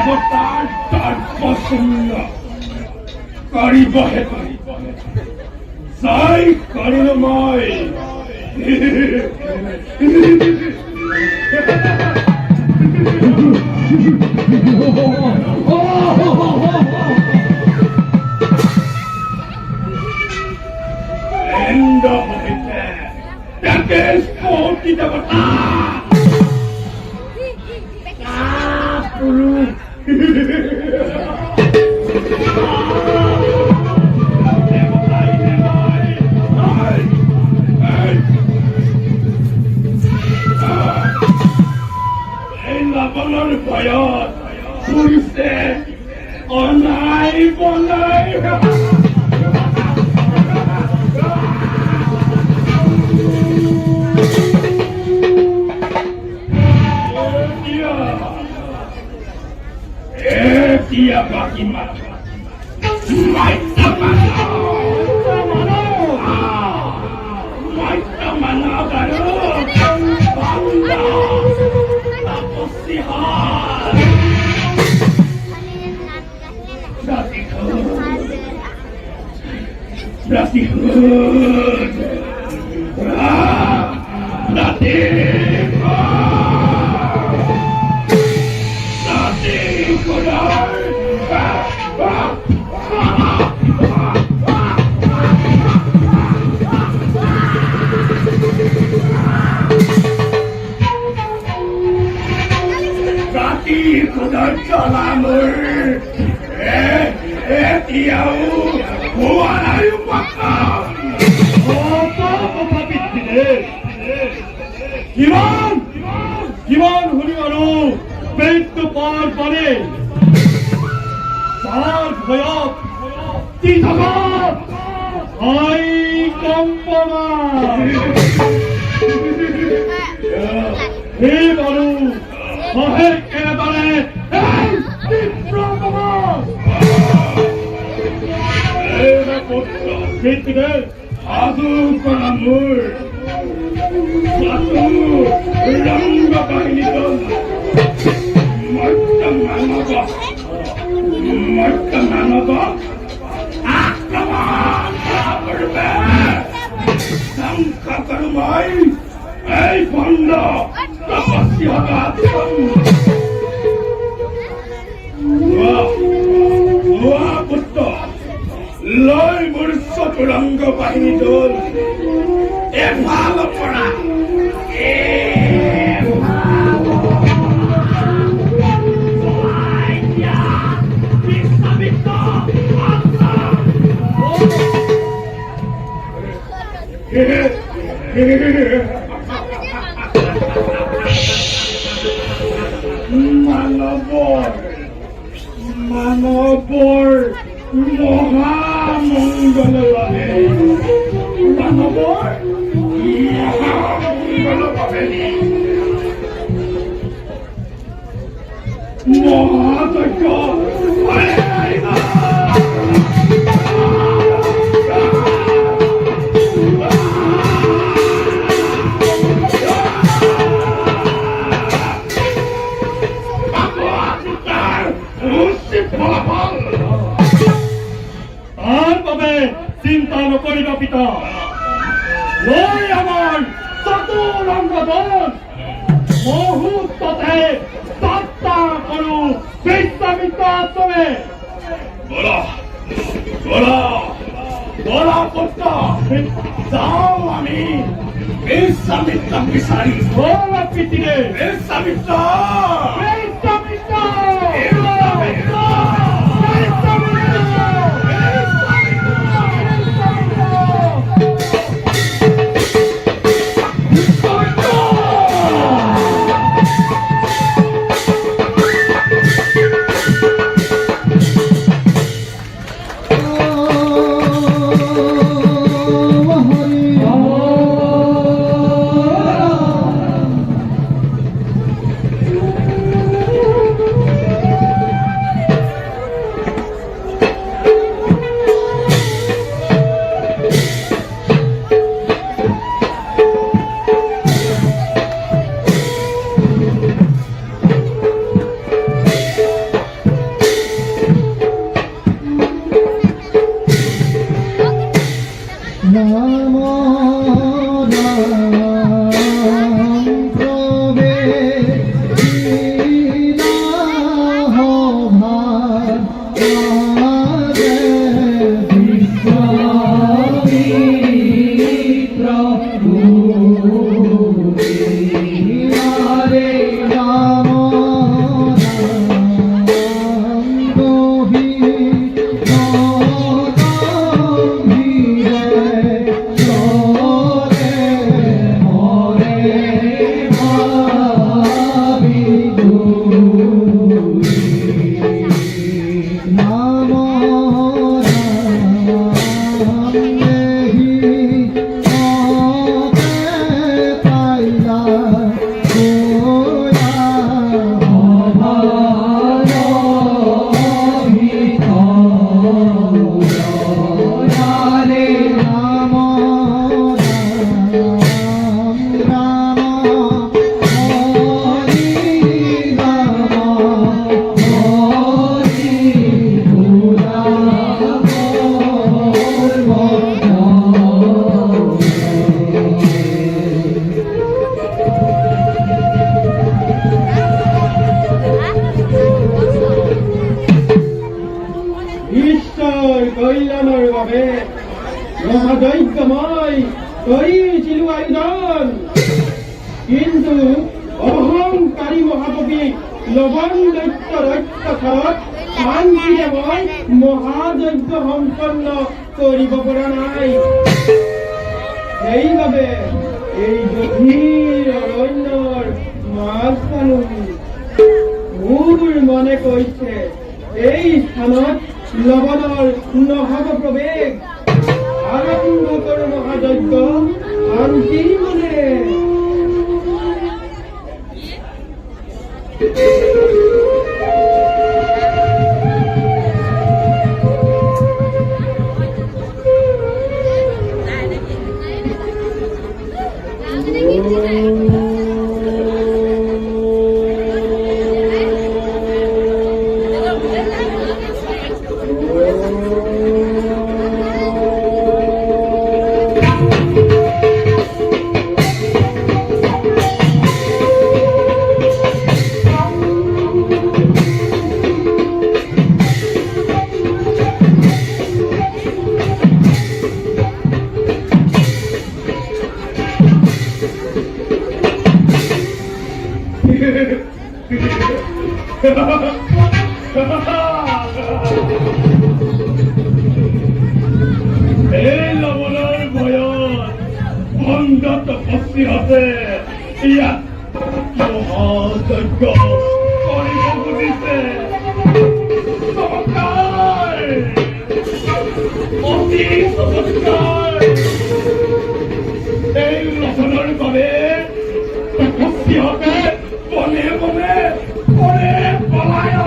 দেৱতাৰ দৰ্পচূন্য কৰিবহে জয় কৰিলো মই হৈছে তাকে স্ফূৰ্তি দেৱতা লৱণৰ ভয়ত ফুৰিছে অনাই বনাই এতিয়া বাকী মাথা কিমান শুনি আৰু পেটটো পাৰ পানী তাৰ ভয়ত কি জগত আই কম্পনা এই বাৰু সহে একেবাৰে সাধু কৰা মোৰ ৰংগ বাহিনী মৰ্ত মানৱ ধ্বংস কৰো মই এই বন্ধ পুত্ৰ লৈ মোৰ চতুৰংগ বাহিনী দল এফাল পৰা মানৱৰ মহামংগল বাবে মানৱৰ মহামংগল বাবে মহাযজ্ঞ আহিবা। তাৰ বাবে চিন্তা নকৰিবা পিতা, লৈ আমাৰ চতুৰংগ দল মুহূৰ্ততে যাত্ৰা কৰো বিশ্বামিত্ৰ আশ্ৰমে। বলা বলা বলা পুত্ৰ, যাওঁ আমি বিশ্বামিত্ৰক বিচাৰি। বলা পিতৃদেৱ, বিশ্বামিত্ৰ বিশ্বামিত্ৰ কল্যাণৰ বাবে মহাযজ্ঞময় কৰিছিলো আয়োজন, কিন্তু অহংকাৰী মহাকবি লৱণ দৈত্যৰ অত্যাচাৰত শান্তিৰে মই মহাযজ্ঞ সম্পন্ন কৰিব পৰা নাই। সেইবাবে এই গভীৰ অৰণ্যৰ মাজখানো মোৰ মনে কৈছে এই স্থানত লৱণৰ নহব প্ৰৱেশ। আৰম্ভ কৰো মহাযজ্ঞ শান্তি মনে। এই লৱণৰ ভয়ত ভংগ তপস্বীহঁতে ইয়াত মহাযজ্ঞ কৰিব খুজিছে। চমৎকাৰ, অতি চমৎকাৰ। এই লৱণৰ বাবে তপস্বীহঁতে বনে বনে পলায়ন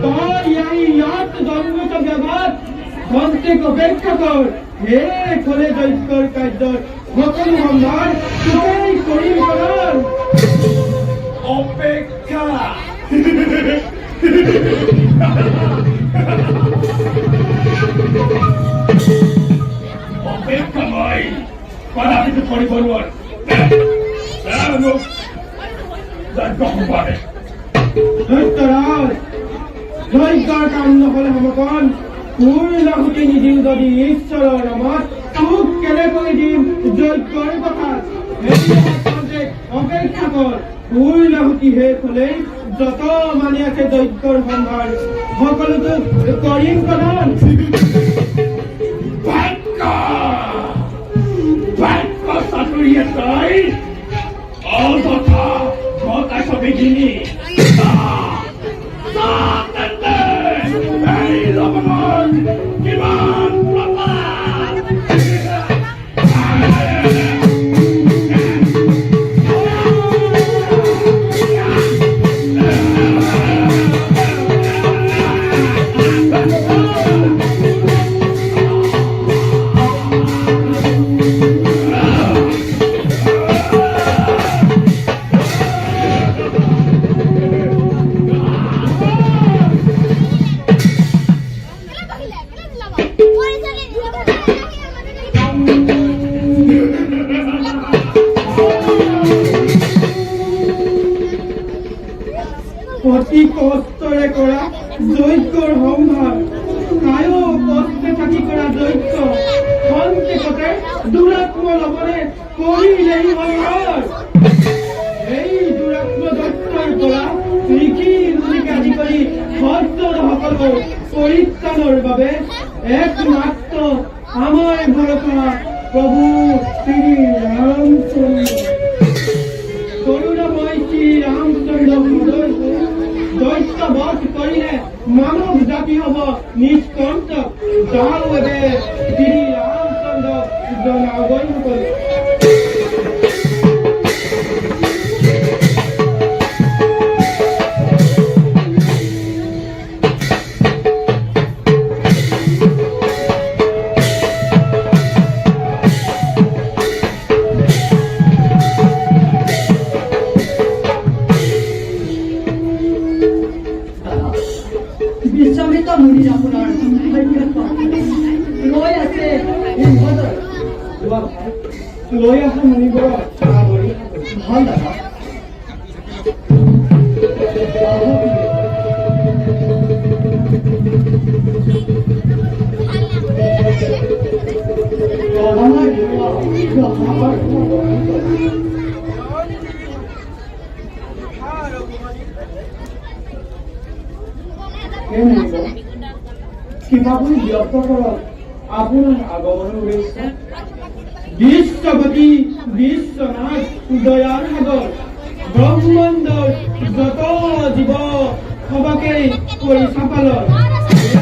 तोर यही याद जन्मित व्यवहार মন্ত্রীক অপেক্ষা কর হে খোলে দৈত্যর কার্যর সকল সম্ভার তোকেই করিম করার অপেক্ষা অপেক্ষাময় কদাপিত পরিবর্তন দৈত্যরাজ দৈত্যৰ কাম নহলে সমকন পূৰ্ণহুতি নিদিও যদি ঈশ্বৰৰ নামত তোক কেনেকৈ দিম যজ্ঞৰ কথা অপেক্ষা কৰ পূৰ্ণহুতি শেষ হলেই যত মানি আছে দৈত্যৰ সম্ভাৰ সকলোতো কৰিম প্ৰদান চাতুৰিয়ে তই অযথা ঘটাইছ বিঘিনি কিমান অতি কষ্টৰে কৰা যজ্ঞৰ সম্ভাৰ কায়ো কষ্টে থাকি কৰা যজ্ঞ সন্তেকতে দুৰাত্ম লবনে কৰিলেই সম্ভাৰ এই দুৰাত্ম দৈত্যৰ পৰা ঋষি ঋষিক আদি কৰি ভক্তসকলৰ পৰিত্ৰাণৰ বাবে একমাত্ৰ আমাৰ ভৰসা প্ৰভু শ্ৰী ৰামচন্দ্ৰ করুণাময় শ্রী রামচন্দ্র দৈত্য বধ করিলে মানব জাতি হব নিষ্কণ্ঠ যাও এবে শ্রী রামচন্দ্র জনাগণ করে বিশ্বামিত মুনি আপোনাৰ লৈ আছে লৈ আছে মুনিবোৰক ভাল দাদা কিমাপুনি ব্যক্ত কৰক আপোনাৰ আগমনৰ উদ্দেশ্য বিশ্বপতি বিশ্বনাথ দয়াৰ সাগৰ ব্ৰহ্মাণ্ডৰ যত জীৱ সবাকেই পৰিচালক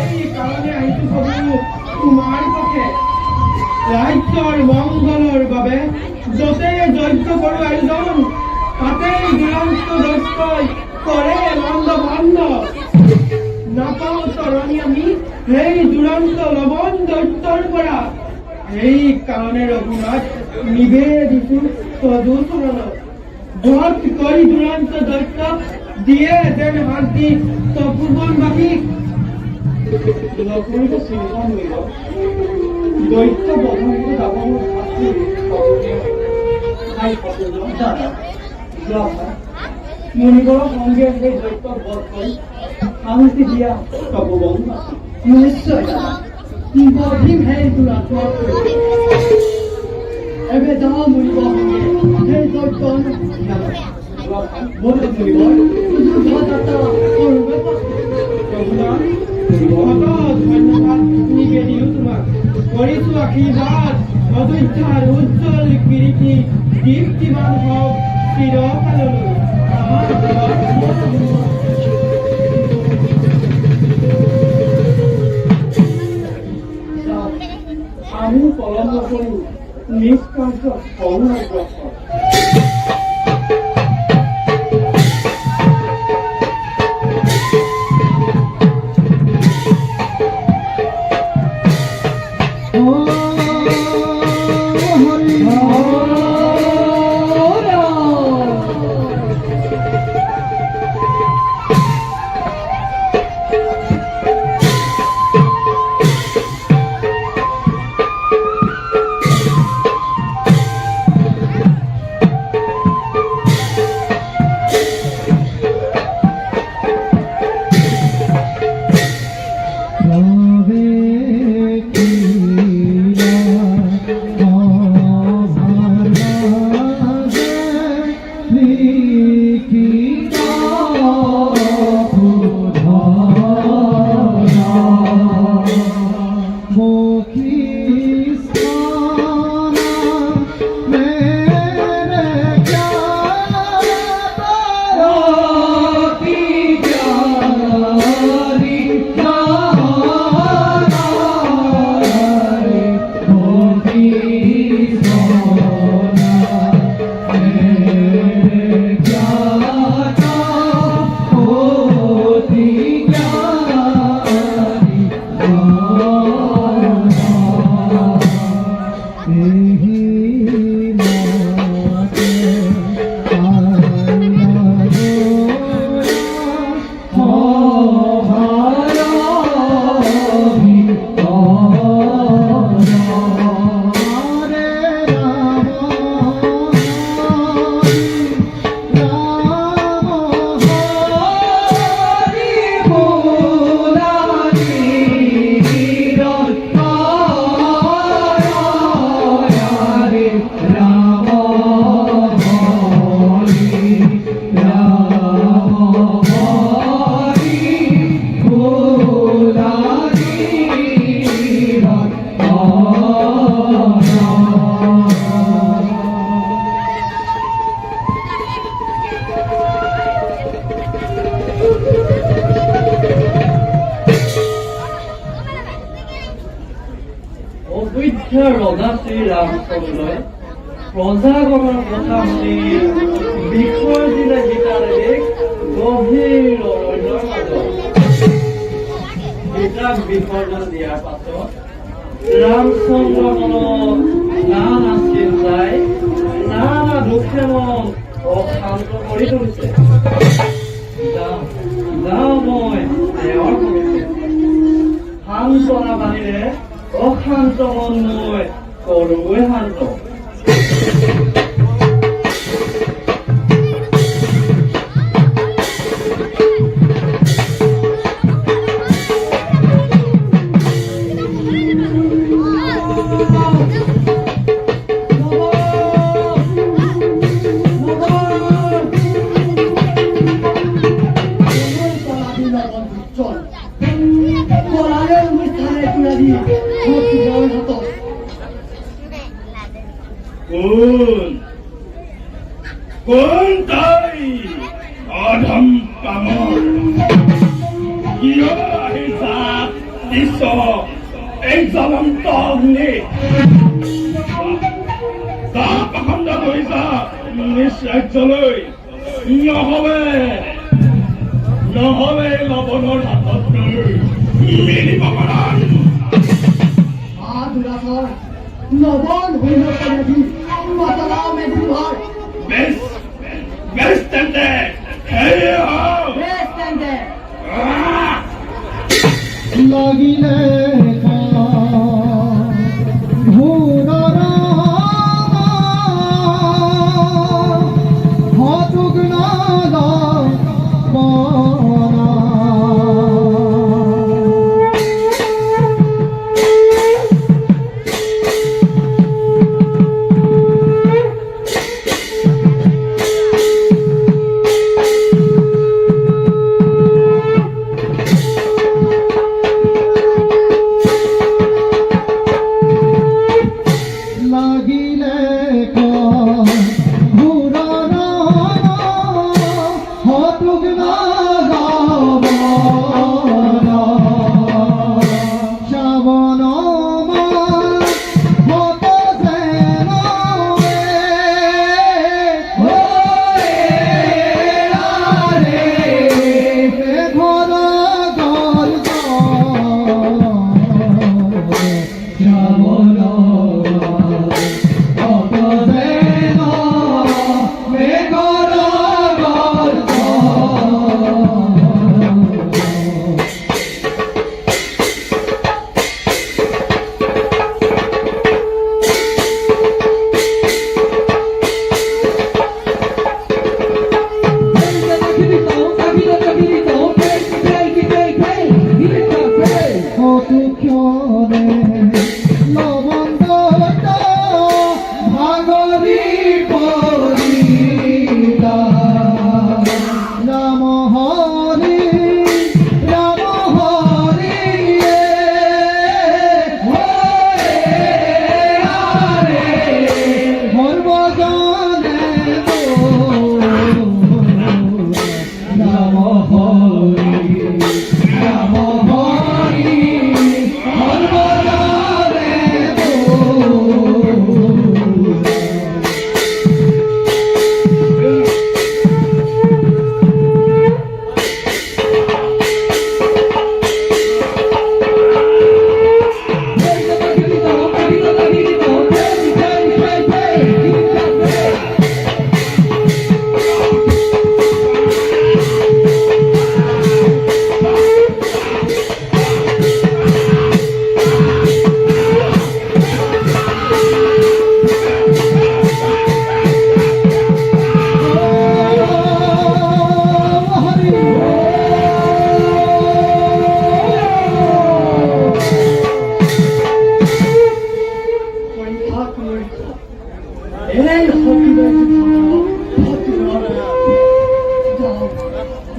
এই কাৰণে আহিছো প্ৰভু তোমাৰ পক্ষে ৰাজ্যৰ মংগলৰ বাবে য'তে যজ্ঞ কৰোঁ আয়োজন তাতেই দুৰন্ত দৈত্যই কৰে মন্দ ভণ্ড নাপাওঁ তৰণি আমি সেই দুৰন্ত লবণ দৈত্যৰ পৰা এই কাৰণে ৰঘুনাথ নিবেদিছো তদুচৰণত বধ কৰি দুৰন্ত দৈত্যক দিয়ে যেন শান্তি তপোবনবাসী লক্ষ্মণিক চিন্তা নৈব দৈত্য বধনটো যাব মোৰ মুনিবৰৰ সঙ্গে সেই দৈত্যক বধ কৰি শান্তি দিয়া তপোবনবাসী নিশ্চয় বধিম সেই দুৰাত্মা এবে যাওঁ মুনিব সঙ্গে সেই দৈত্য বলে মুনিবৰ যুদ্ধযাত্ৰা কৰোঁগৈ ৰঘুনাথ ধন্যবাদ নিবেদিও তোমাক কৰিছো আশীৰ্বাদ অযোধ্যাৰ উজ্জ্বল কীৰ্তি দীপ্তিমান হওক চিৰকাললৈ আমি পলম নকৰোঁ নিষ্কান্ত অনুগ্ৰহ ৰজা শ্ৰীৰামচন্দ্ৰই প্ৰজাগণৰ কথা শুনি বিষয় দিলে গীতাৰে গভীৰ অৰণ্যৰ মাজত গীতাক বিসৰ্জন দিয়াৰ পাছত ৰামচন্দ্ৰ মনত নানা চিন্তাই নানা দুখে মন অশান্ত কৰি তুলিছে। যাওঁ মই তেওঁৰ সমিতি সান্তনা বাণীৰে অশান্ত মন মই কৰোগৈ শান্ত। কোন তাই অধম পামৰ কিয় আহিছা বিশ্ব এই জ্বলন্ত অগ্নি পাখণ্ড কৰিছা নিশ্চয়লৈ নহবে লৱণৰ হাতত মিলিব কৰান লবণ হইল করেছি পাতলা মেধি ভার বেশ তেন্তে বেশ তেন্তে লাগিলে সুখনে নবন্দত ভাগবী পরিতা রাম হরি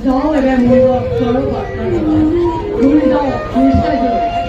যাও এবার মূল্য চলো তুমি যাও নিশ্চয়